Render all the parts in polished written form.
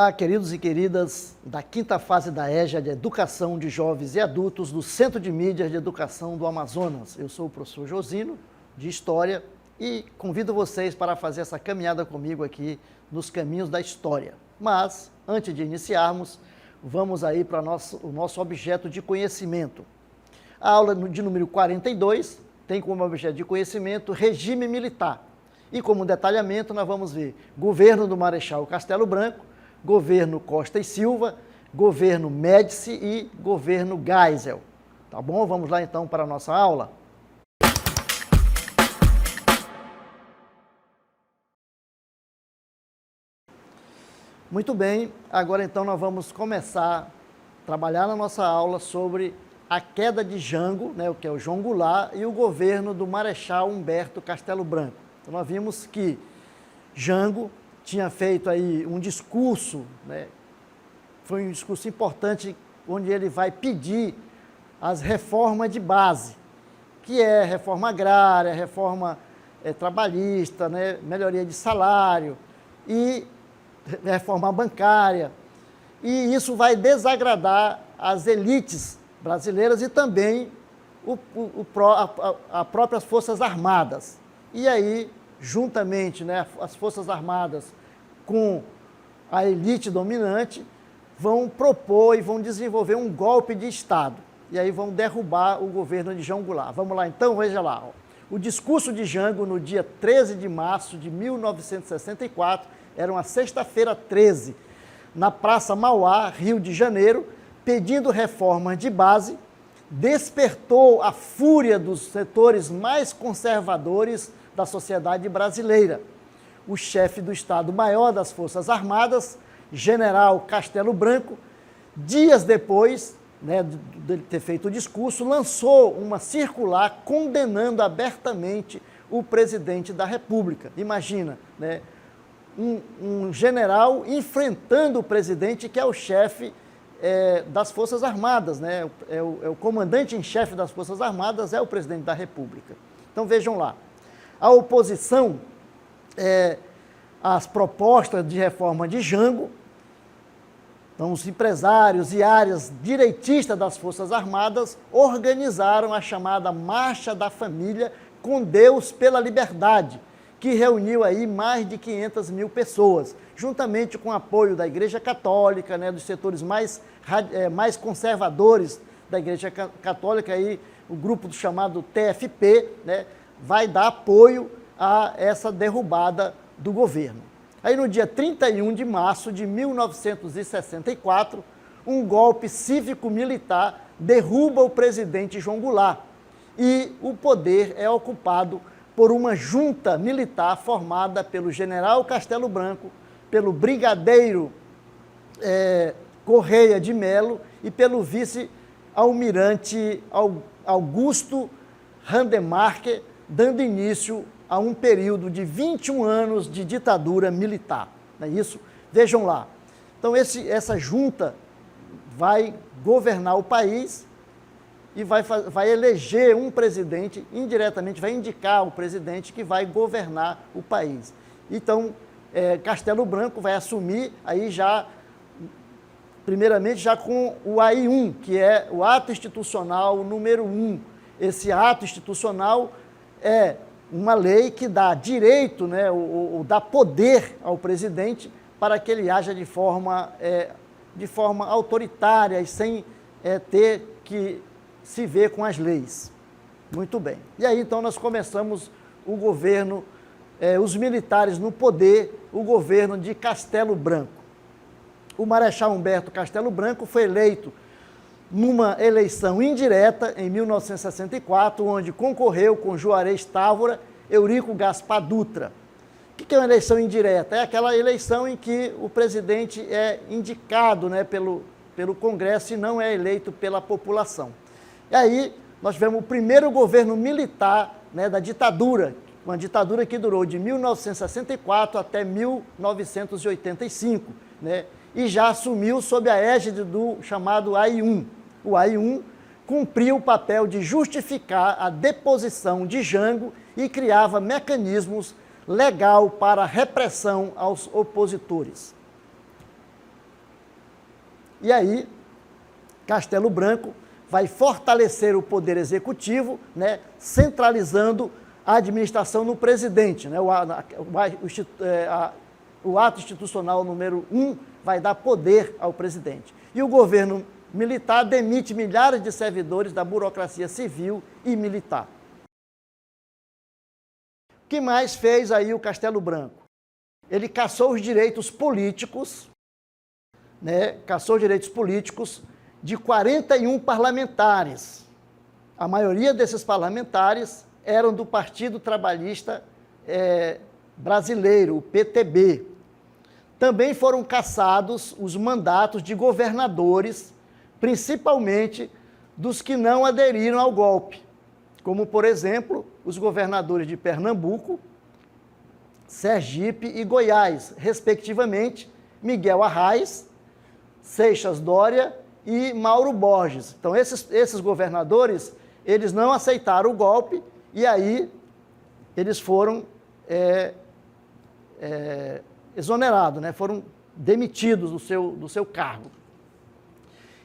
Olá, queridos e queridas da quinta fase da EJA de Educação de Jovens e Adultos do Centro de Mídias de Educação do Amazonas. Eu sou o professor Josino, de História, e convido vocês para fazer essa caminhada comigo aqui nos caminhos da história. Mas, antes de iniciarmos, vamos aí para o nosso objeto de conhecimento. A aula de número 42 tem como objeto de conhecimento regime militar. E como detalhamento nós vamos ver governo do Marechal Castelo Branco, governo Costa e Silva, governo Médici e governo Geisel. Tá bom? Vamos lá então para a nossa aula. Muito bem, agora então nós vamos começar a trabalhar na nossa aula sobre a queda de Jango, né, o que é o João Goulart, e o governo do Marechal Humberto Castelo Branco. Então nós vimos que Jango tinha feito aí um discurso, né? Foi um discurso importante, onde ele vai pedir as reformas de base, que é reforma agrária, reforma trabalhista, né? Melhoria de salário e reforma bancária. E isso vai desagradar as elites brasileiras e também as próprias Forças Armadas. E aí, juntamente, né, as Forças Armadas com a elite dominante, vão propor e vão desenvolver um golpe de Estado. E aí vão derrubar o governo de João Goulart. Vamos lá então, veja lá. O discurso de Jango, no dia 13 de março de 1964, era uma sexta-feira 13, na Praça Mauá, Rio de Janeiro, pedindo reformas de base, despertou a fúria dos setores mais conservadores da sociedade brasileira. O chefe do Estado-Maior das Forças Armadas, general Castelo Branco, dias depois, né, de ter feito o discurso, lançou uma circular condenando abertamente o presidente da República. Imagina, né, um general enfrentando o presidente, que é o chefe das Forças Armadas, né, o comandante em chefe das Forças Armadas é o presidente da República. Então vejam lá, a oposição às propostas de reforma de Jango, então os empresários e áreas direitistas das Forças Armadas organizaram a chamada Marcha da Família com Deus pela Liberdade, que reuniu aí mais de 500 mil pessoas, juntamente com o apoio da Igreja Católica, né, dos setores mais conservadores da Igreja Católica, aí, o grupo chamado TFP, né, vai dar apoio a essa derrubada do governo. Aí no dia 31 de março de 1964, um golpe cívico-militar derruba o presidente João Goulart e o poder é ocupado por uma junta militar formada pelo general Castelo Branco, pelo brigadeiro Correia de Melo e pelo vice-almirante Augusto Randemarque, dando início a um período de 21 anos de ditadura militar. Não é isso? Vejam lá. Então, essa junta vai governar o país e vai eleger um presidente, indiretamente vai indicar o presidente que vai governar o país. Então, Castelo Branco vai assumir aí já, primeiramente já com o AI-1, que é o ato institucional número 1. Esse ato institucional é uma lei que dá direito, né, dá poder ao presidente para que ele haja de forma autoritária e sem ter que se ver com as leis. Muito bem. E aí então nós começamos o governo, os militares no poder, o governo de Castelo Branco. O Marechal Humberto Castelo Branco foi eleito numa eleição indireta em 1964, onde concorreu com Juarez Távora, Eurico Gaspar Dutra. O que é uma eleição indireta? É aquela eleição em que o presidente é indicado, né, pelo Congresso e não é eleito pela população. E aí nós tivemos o primeiro governo militar, né, da ditadura, uma ditadura que durou de 1964 até 1985, né, e já assumiu sob a égide do chamado AI-1. O AI-1 cumpriu o papel de justificar a deposição de Jango e criava mecanismos legais para a repressão aos opositores. E aí, Castelo Branco vai fortalecer o poder executivo, né, centralizando a administração no presidente. Né, o ato institucional número 1 vai dar poder ao presidente. E o governo militar demite milhares de servidores da burocracia civil e militar. O que mais fez aí o Castelo Branco? Ele cassou os direitos políticos, né, cassou os direitos políticos de 41 parlamentares. A maioria desses parlamentares eram do Partido Trabalhista Brasileiro, o PTB. Também foram cassados os mandatos de governadores, principalmente dos que não aderiram ao golpe, como, por exemplo, os governadores de Pernambuco, Sergipe e Goiás, respectivamente, Miguel Arraes, Seixas Dória e Mauro Borges. Então, esses governadores, eles não aceitaram o golpe e aí eles foram exonerados, né? Foram demitidos do seu cargo.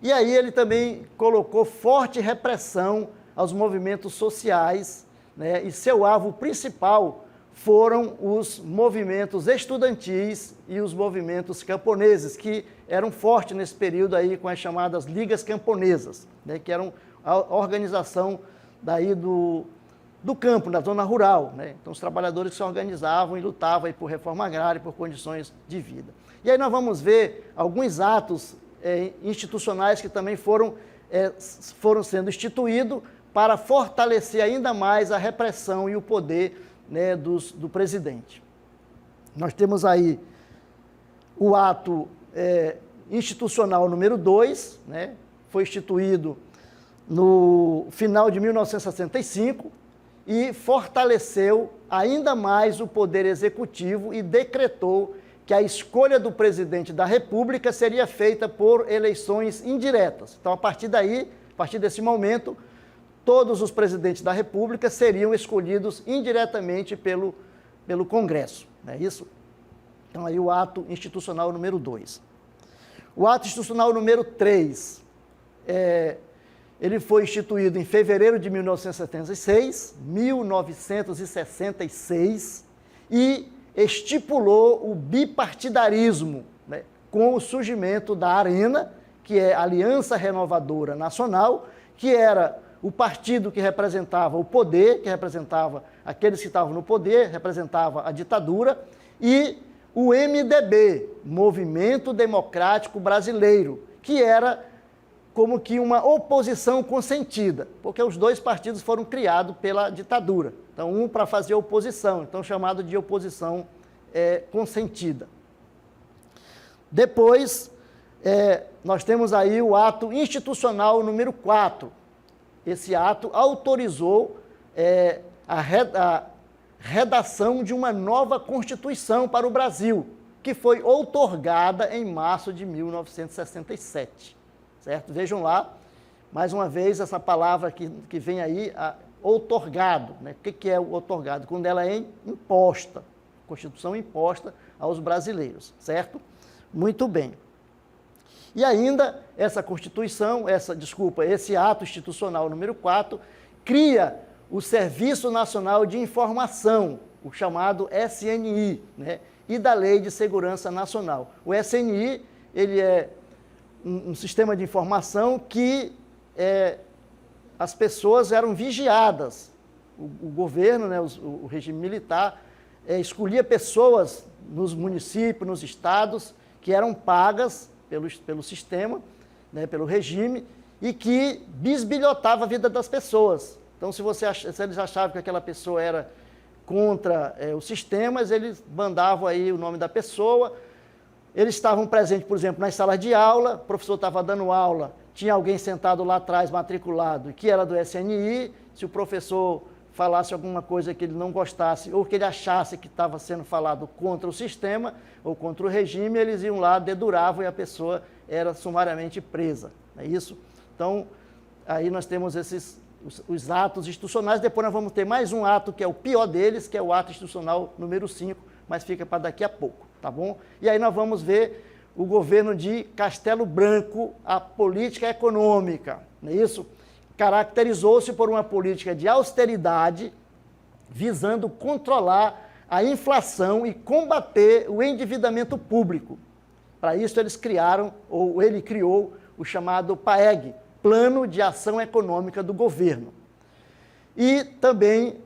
E aí ele também colocou forte repressão aos movimentos sociais, né? E seu alvo principal foram os movimentos estudantis e os movimentos camponeses, que eram fortes nesse período aí com as chamadas ligas camponesas, né? Que eram a organização daí do campo, da zona rural, né? Então os trabalhadores se organizavam e lutavam aí por reforma agrária e por condições de vida. E aí nós vamos ver alguns atos institucionais que também foram sendo instituídos para fortalecer ainda mais a repressão e o poder, né, do presidente. Nós temos aí o ato institucional número 2, né, foi instituído no final de 1965 e fortaleceu ainda mais o poder executivo e decretou que a escolha do presidente da República seria feita por eleições indiretas. Então, a partir daí, a partir desse momento, todos os presidentes da República seriam escolhidos indiretamente pelo Congresso. Não é isso? Então, aí o ato institucional número 2. O ato institucional número 3, ele foi instituído em fevereiro de 1966, e estipulou o bipartidarismo, né, com o surgimento da ARENA, que é a Aliança Renovadora Nacional, que era o partido que representava o poder, que representava aqueles que estavam no poder, representava a ditadura, e o MDB, Movimento Democrático Brasileiro, que era como que uma oposição consentida, porque os dois partidos foram criados pela ditadura. Então, um para fazer oposição, então chamado de oposição consentida. Depois, nós temos aí o ato institucional número 4. Esse ato autorizou a redação de uma nova Constituição para o Brasil, que foi outorgada em março de 1967. Certo? Vejam lá, mais uma vez, essa palavra que vem aí, outorgado. Né? O que é o outorgado? Quando ela é imposta, Constituição imposta aos brasileiros, certo? Muito bem. E ainda, essa Constituição, esse ato institucional número 4, cria o Serviço Nacional de Informação, o chamado SNI, né? E da Lei de Segurança Nacional. O SNI, ele é um sistema de informação que as pessoas eram vigiadas. O governo, né, o regime militar, escolhia pessoas nos municípios, nos estados, que eram pagas pelo sistema, né, pelo regime, e que bisbilhotava a vida das pessoas. Então, se eles achavam que aquela pessoa era contra os sistemas, eles mandavam aí o nome da pessoa. Eles estavam presentes, por exemplo, nas salas de aula, o professor estava dando aula, tinha alguém sentado lá atrás, matriculado, que era do SNI, se o professor falasse alguma coisa que ele não gostasse, ou que ele achasse que estava sendo falado contra o sistema, ou contra o regime, eles iam lá, deduravam e a pessoa era sumariamente presa. É isso? Então, aí nós temos os atos institucionais, depois nós vamos ter mais um ato que é o pior deles, que é o ato institucional número 5, mas fica para daqui a pouco. Tá bom? E aí nós vamos ver o governo de Castelo Branco a política econômica, não é isso? Caracterizou-se por uma política de austeridade, visando controlar a inflação e combater o endividamento público. Para isso eles criaram, ou ele criou, o chamado PAEG, Plano de Ação Econômica do Governo. E também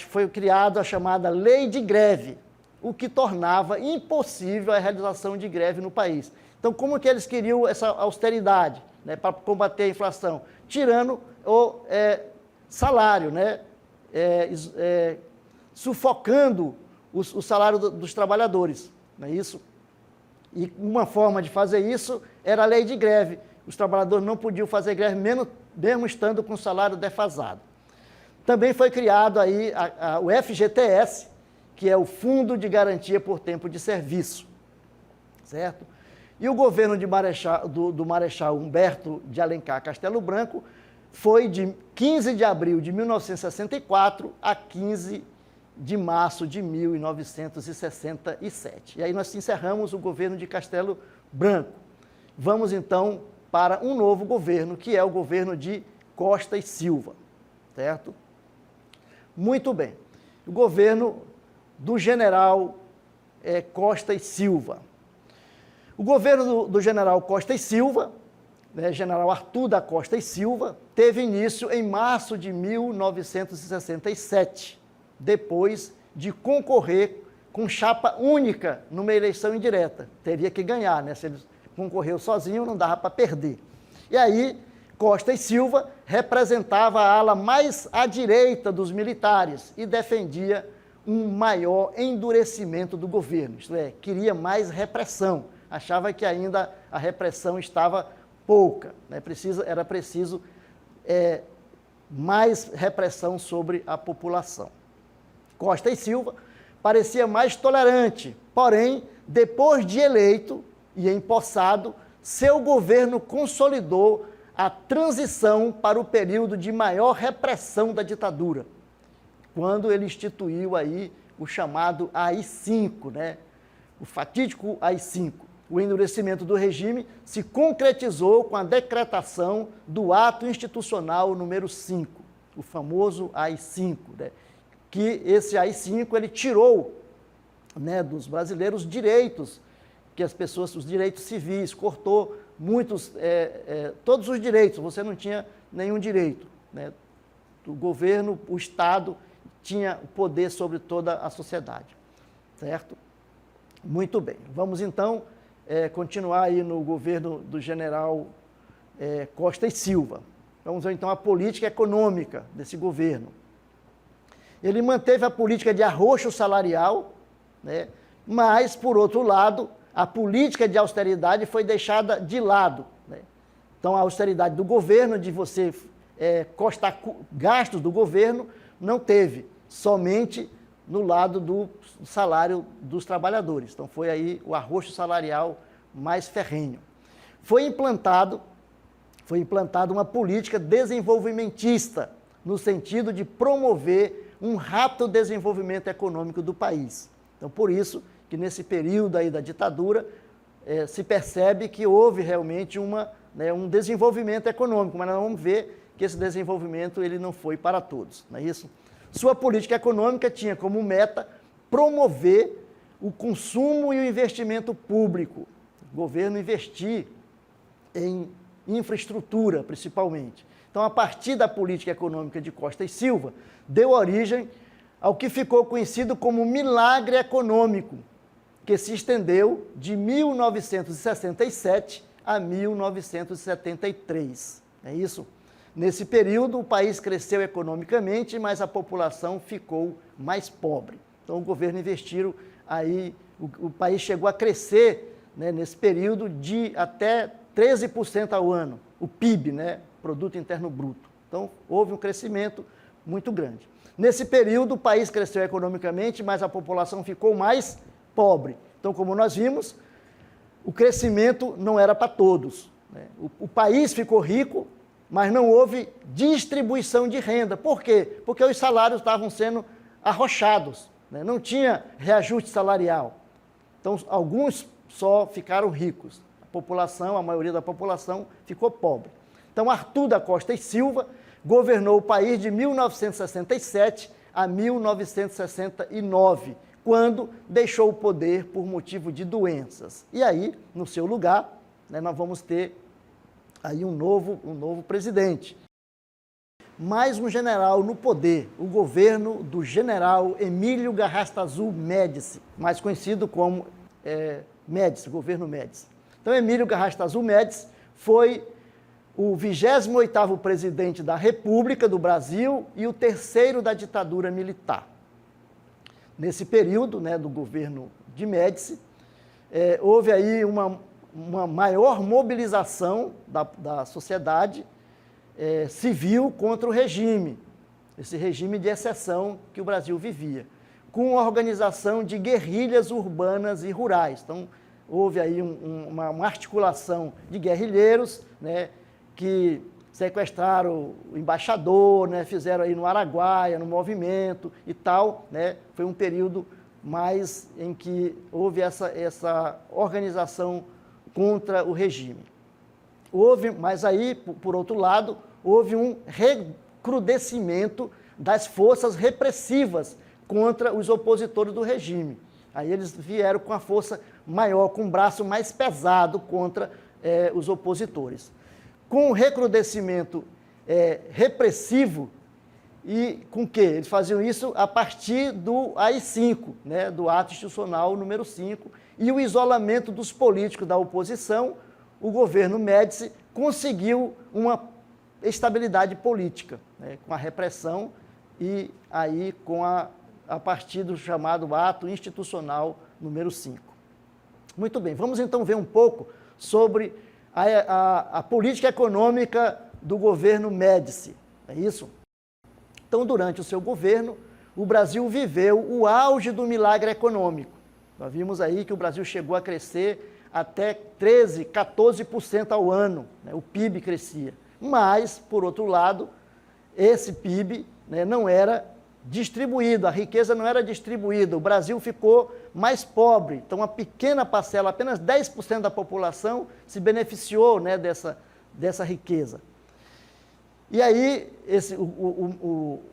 foi criada a chamada Lei de Greve, o que tornava impossível a realização de greve no país. Então, como que eles queriam essa austeridade, né, para combater a inflação? Tirando o salário, né, sufocando o salário dos trabalhadores, não é isso? E uma forma de fazer isso era a lei de greve. Os trabalhadores não podiam fazer greve mesmo estando com o salário defasado. Também foi criado aí o FGTS, que é o Fundo de Garantia por Tempo de Serviço, certo? E o governo do Marechal Humberto de Alencar Castelo Branco foi de 15 de abril de 1964 a 15 de março de 1967. E aí nós encerramos o governo de Castelo Branco. Vamos então para um novo governo, que é o governo de Costa e Silva, certo? Muito bem. O governo do general Costa e Silva. O governo do general Costa e Silva, né, general Arthur da Costa e Silva, teve início em março de 1967, depois de concorrer com chapa única numa eleição indireta. Teria que ganhar, né? Se ele concorreu sozinho, não dava para perder. E aí, Costa e Silva representava a ala mais à direita dos militares e defendia um maior endurecimento do governo, isto é, queria mais repressão, achava que ainda a repressão estava pouca, né? Era preciso mais repressão sobre a população. Costa e Silva parecia mais tolerante, porém, depois de eleito e empossado, seu governo consolidou a transição para o período de maior repressão da ditadura, quando ele instituiu aí o chamado AI-5, né? O fatídico AI-5. O endurecimento do regime se concretizou com a decretação do ato institucional número 5, o famoso AI-5, né? Que esse AI-5 ele tirou, né, dos brasileiros direitos que as pessoas, os direitos civis, cortou todos os direitos, você não tinha nenhum direito, né? O governo, o Estado tinha o poder sobre toda a sociedade, certo? Muito bem, vamos então continuar aí no governo do general Costa e Silva. Vamos ver então a política econômica desse governo. Ele manteve a política de arroxo salarial, né? Mas, por outro lado, a política de austeridade foi deixada de lado, né? Então, a austeridade do governo, de você cortar gastos do governo, não teve, somente no lado do salário dos trabalhadores. Então, foi aí o arroxo salarial mais ferrenho. Foi implantada uma política desenvolvimentista, no sentido de promover um rápido desenvolvimento econômico do país. Então, por isso que nesse período aí da ditadura, se percebe que houve realmente um desenvolvimento econômico, mas nós vamos ver que esse desenvolvimento ele não foi para todos, não é isso? Sua política econômica tinha como meta promover o consumo e o investimento público. O governo investir em infraestrutura, principalmente. Então, a partir da política econômica de Costa e Silva, deu origem ao que ficou conhecido como milagre econômico, que se estendeu de 1967 a 1973. É isso? Nesse período, o país cresceu economicamente, mas a população ficou mais pobre. Então, o governo investiu aí, o país chegou a crescer, né, nesse período de até 13% ao ano, o PIB, né, Produto Interno Bruto. Então, houve um crescimento muito grande. Nesse período, o país cresceu economicamente, mas a população ficou mais pobre. Então, como nós vimos, o crescimento não era para todos, né? O país ficou rico, mas não houve distribuição de renda. Por quê? Porque os salários estavam sendo arrochados, né? Não tinha reajuste salarial. Então, alguns só ficaram ricos. A população, a maioria da população ficou pobre. Então, Arthur da Costa e Silva governou o país de 1967 a 1969, quando deixou o poder por motivo de doenças. E aí, no seu lugar, né, nós vamos ter aí um novo presidente. Mais um general no poder, o governo do general Emílio Garrastazu Médici, mais conhecido como Médici, governo Médici. Então, Emílio Garrastazu Médici foi o 28º presidente da República do Brasil e o 3º da ditadura militar. Nesse período, né, do governo de Médici, houve aí uma maior mobilização da sociedade civil contra o regime, esse regime de exceção que o Brasil vivia, com a organização de guerrilhas urbanas e rurais. Então, houve aí uma articulação de guerrilheiros, né, que sequestraram o embaixador, né, fizeram aí no Araguaia, no movimento e tal, né, foi um período mais em que houve essa organização contra o regime. Mas aí, por outro lado, houve um recrudescimento das forças repressivas contra os opositores do regime. Aí eles vieram com a força maior, com o braço mais pesado contra os opositores. Com o recrudescimento repressivo, e com o quê? Eles faziam isso a partir do AI-5, né, do Ato Institucional número 5, e o isolamento dos políticos da oposição, o governo Médici conseguiu uma estabilidade política, né, com a repressão e aí a partir do chamado Ato Institucional número 5. Muito bem, vamos então ver um pouco sobre a política econômica do governo Médici, é isso? Então, durante o seu governo, o Brasil viveu o auge do milagre econômico. Nós vimos aí que o Brasil chegou a crescer até 13%, 14% ao ano, né? O PIB crescia. Mas, por outro lado, esse PIB, né, não era distribuído, a riqueza não era distribuída, o Brasil ficou mais pobre. Então, uma pequena parcela, apenas 10% da população se beneficiou, né, dessa riqueza. E aí,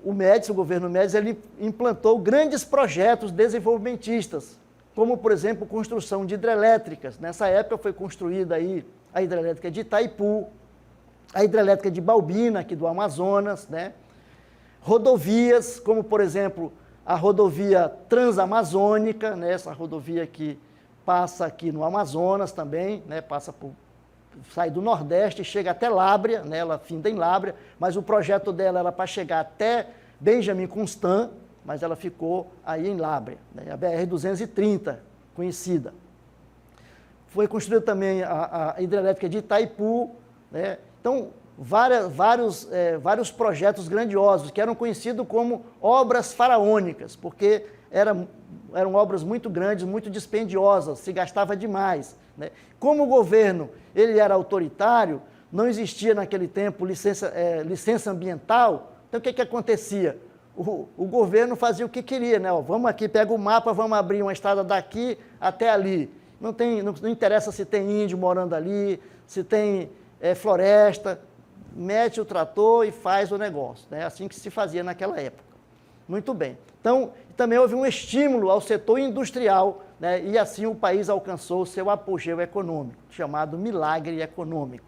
o Médici, o governo Médici, ele implantou grandes projetos desenvolvimentistas, como, por exemplo, construção de hidrelétricas. Nessa época foi construída aí a hidrelétrica de Itaipu, a hidrelétrica de Balbina, aqui do Amazonas, né? Rodovias, como, por exemplo, a rodovia Transamazônica, né? Essa rodovia que passa aqui no Amazonas também, né? Sai do Nordeste e chega até Lábrea, né? Ela finda em Lábrea, mas o projeto dela era para chegar até Benjamin Constant, mas ela ficou aí em Lábrea, né? A BR-230, conhecida. Foi construída também a hidrelétrica de Itaipu, né? Então, vários projetos grandiosos, que eram conhecidos como obras faraônicas, porque eram obras muito grandes, muito dispendiosas, se gastava demais, né? Como o governo ele era autoritário, não existia naquele tempo licença ambiental, então o que acontecia? O governo fazia o que queria, né? Ó, vamos aqui, pega o mapa, vamos abrir uma estrada daqui até ali. Não interessa se tem índio morando ali, se tem floresta, mete o trator e faz o negócio, né? Assim que se fazia naquela época. Muito bem. Então, também houve um estímulo ao setor industrial, né? E assim o país alcançou o seu apogeu econômico, chamado milagre econômico.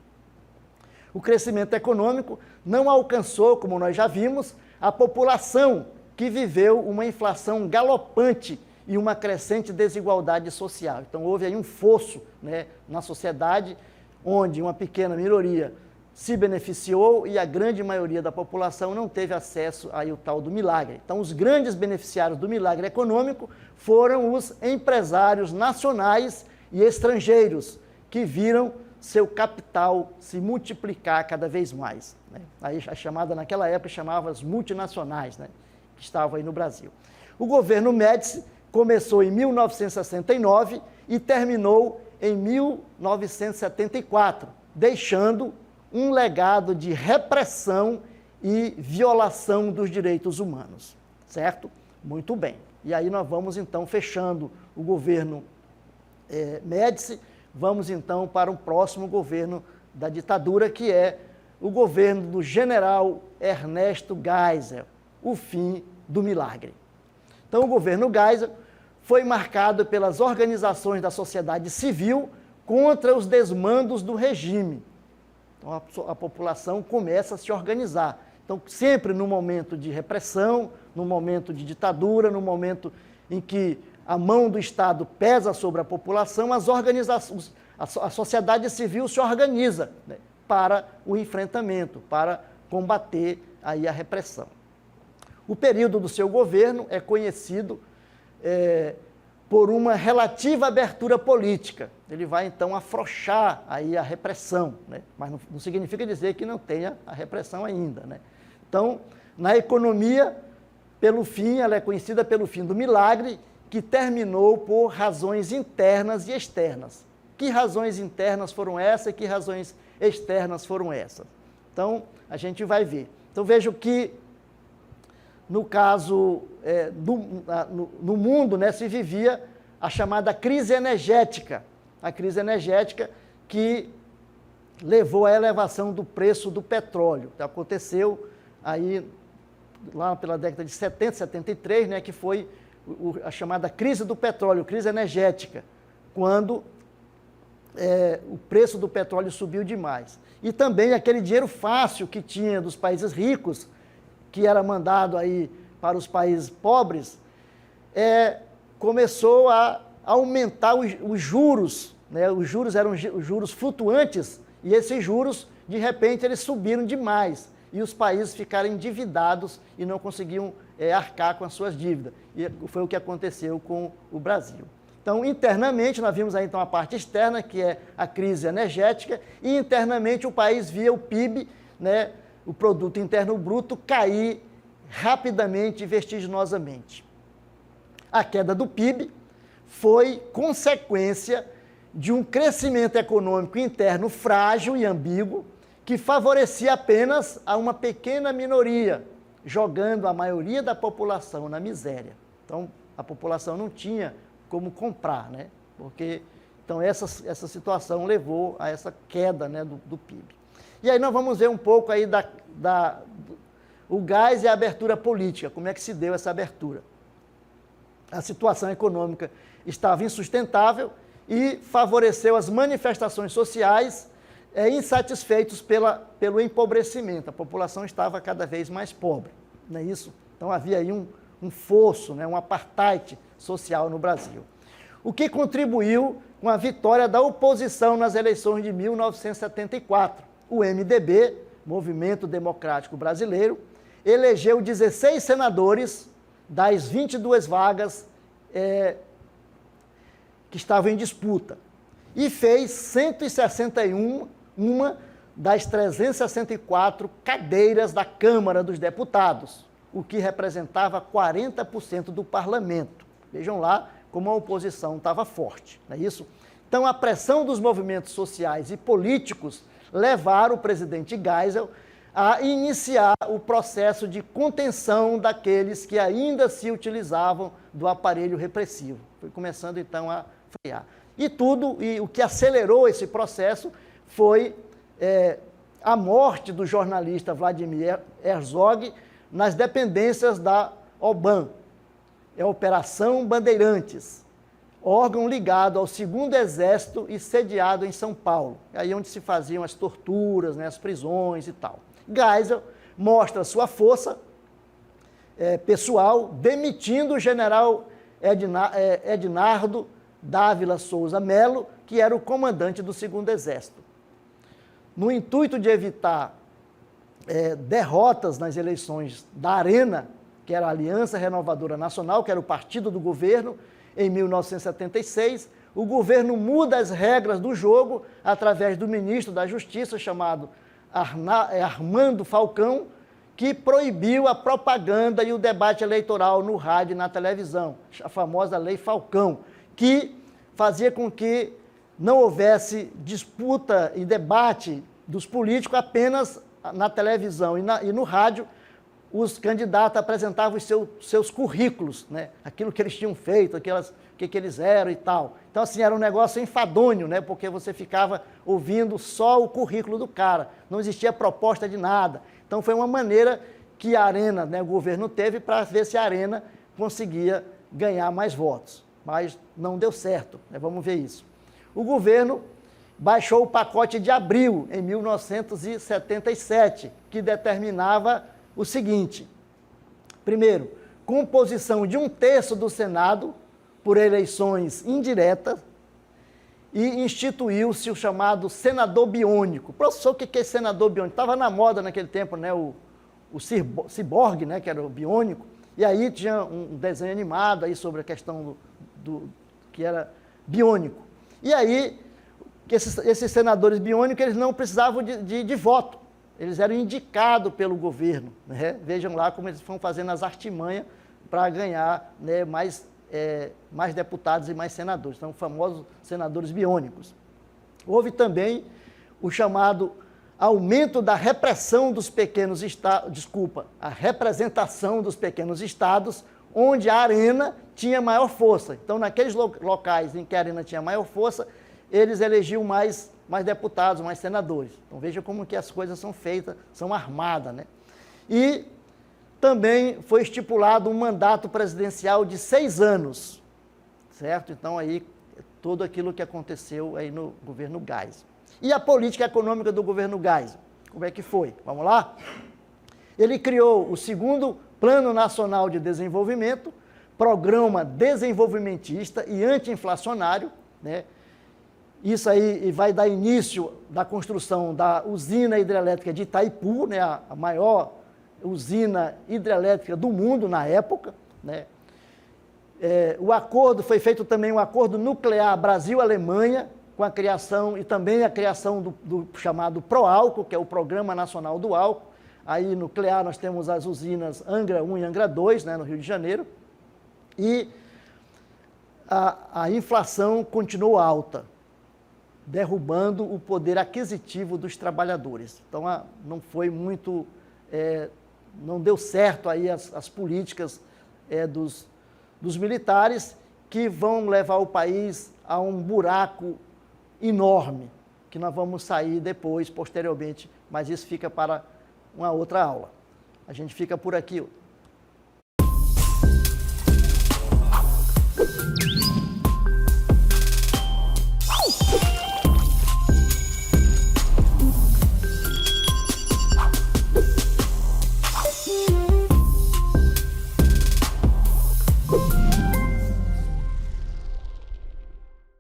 O crescimento econômico não alcançou, como nós já vimos, a população que viveu uma inflação galopante e uma crescente desigualdade social. Então, houve aí um fosso, né, na sociedade, onde uma pequena minoria se beneficiou e a grande maioria da população não teve acesso aí ao tal do milagre. Então, os grandes beneficiários do milagre econômico foram os empresários nacionais e estrangeiros, que viram seu capital se multiplicar cada vez mais, né? Aí a chamada, naquela época, chamava as multinacionais, né, que estavam aí no Brasil. O governo Médici começou em 1969 e terminou em 1974, deixando um legado de repressão e violação dos direitos humanos, certo? Muito bem. E aí nós vamos, então, fechando o governo Médici, vamos então para um próximo governo da ditadura, que é o governo do general Ernesto Geisel, o fim do milagre. Então, o governo Geisel foi marcado pelas organizações da sociedade civil contra os desmandos do regime. Então, a população começa a se organizar. Então, sempre no momento de repressão, no momento de ditadura, no momento em que a mão do Estado pesa sobre a população, as organizações, a sociedade civil se organiza, né, para o enfrentamento, para combater aí a repressão. O período do seu governo é conhecido por uma relativa abertura política. Ele vai, então, afrouxar aí a repressão, né? Mas não significa dizer que não tenha a repressão ainda, né? Então, na economia, ela é conhecida pelo fim do milagre, que terminou por razões internas e externas. Que razões internas foram essas e que razões externas foram essas? Então, a gente vai ver. Então, vejo que, no caso, no mundo, né, se vivia a chamada crise energética. A crise energética que levou à elevação do preço do petróleo. Aconteceu aí, lá pela década de 70, 73, né, que foi a chamada crise do petróleo, crise energética, quando o preço do petróleo subiu demais. E também aquele dinheiro fácil que tinha dos países ricos, que era mandado aí para os países pobres, começou a aumentar os juros, né? Os juros eram os juros flutuantes, e esses juros, de repente, eles subiram demais, e os países ficaram endividados e não conseguiam arcar com as suas dívidas. E foi o que aconteceu com o Brasil. Então, internamente, nós vimos aí então a parte externa, que é a crise energética, e internamente o país via o PIB, né, o Produto Interno Bruto, cair rapidamente e vertiginosamente. A queda do PIB foi consequência de um crescimento econômico interno frágil e ambíguo, que favorecia apenas a uma pequena minoria, jogando a maioria da população na miséria. Então, a população não tinha como comprar, né? Porque, então, essa situação levou a essa queda, né, do PIB. E aí nós vamos ver um pouco aí o gás e a abertura política, como é que se deu essa abertura. A situação econômica estava insustentável e favoreceu as manifestações sociais insatisfeitos pelo empobrecimento. A população estava cada vez mais pobre, não é isso? Então havia aí um fosso, né, um apartheid social no Brasil. O que contribuiu com a vitória da oposição nas eleições de 1974. O MDB, Movimento Democrático Brasileiro, elegeu 16 senadores das 22 vagas que estavam em disputa e fez 161 das 364 cadeiras da Câmara dos Deputados, o que representava 40% do parlamento. Vejam lá como a oposição estava forte, não é isso? Então, a pressão dos movimentos sociais e políticos levaram o presidente Geisel a iniciar o processo de contenção daqueles que ainda se utilizavam do aparelho repressivo. Foi começando, então, a frear. E o que acelerou esse processo foi a morte do jornalista Vladimir Herzog nas dependências da OBAN, Operação Bandeirantes, órgão ligado ao 2º Exército e sediado em São Paulo, aí onde se faziam as torturas, né, as prisões e tal. Geisel mostra sua força pessoal, demitindo o general Ednardo Dávila Souza Melo, que era o comandante do 2º Exército. No intuito de evitar derrotas nas eleições da Arena, que era a Aliança Renovadora Nacional, que era o partido do governo, em 1976, o governo muda as regras do jogo através do ministro da Justiça, chamado Armando Falcão, que proibiu a propaganda e o debate eleitoral no rádio e na televisão, a famosa Lei Falcão, que fazia com que não houvesse disputa e debate dos políticos apenas na televisão e no rádio, os candidatos apresentavam os seus currículos, né? Aquilo que eles tinham feito, o que eles eram e tal. Então, assim, era um negócio enfadonho, né? Porque você ficava ouvindo só o currículo do cara, não existia proposta de nada. Então, foi uma maneira que a Arena, né, o governo teve para ver se a Arena conseguia ganhar mais votos. Mas não deu certo, né? Vamos ver isso. O governo baixou o pacote de abril, em 1977, que determinava o seguinte: primeiro, composição de 1/3 do Senado por eleições indiretas, e instituiu-se o chamado senador biônico. Professor, o que é senador biônico? Estava na moda naquele tempo, né, o ciborgue, né, que era o biônico, e aí tinha um desenho animado aí sobre a questão que era biônico. E aí, esses senadores biônicos, eles não precisavam de voto, eles eram indicados pelo governo, né? Vejam lá como eles vão fazendo as artimanhas para ganhar, né, mais deputados e mais senadores, então, famosos senadores biônicos. Houve também o chamado aumento da repressão dos pequenos estados, a representação dos pequenos estados, onde a Arena tinha maior força. Então, naqueles locais em que a Arena tinha maior força, eles elegiam mais deputados, mais senadores. Então, veja como que as coisas são feitas, são armadas, né? E também foi estipulado um mandato presidencial de 6 anos, certo? Então, aí, tudo aquilo que aconteceu aí no governo Geisel. E a política econômica do governo Geisel, como é que foi? Vamos lá? Ele criou o segundo Plano Nacional de Desenvolvimento, programa desenvolvimentista e anti-inflacionário, né? Isso aí vai dar início da construção da usina hidrelétrica de Itaipu, né? A maior usina hidrelétrica do mundo na época, né? O acordo, foi feito também um acordo nuclear Brasil-Alemanha, com a criação e também a criação do chamado Proálcool, que é o Programa Nacional do Álcool. Aí, nuclear, nós temos as usinas Angra 1 e Angra 2, né, no Rio de Janeiro. E a inflação continuou alta, derrubando o poder aquisitivo dos trabalhadores. Então, não foi muito, não deu certo aí as políticas dos militares, que vão levar o país a um buraco enorme, que nós vamos sair depois, posteriormente, mas isso fica para uma outra aula. A gente fica por aqui.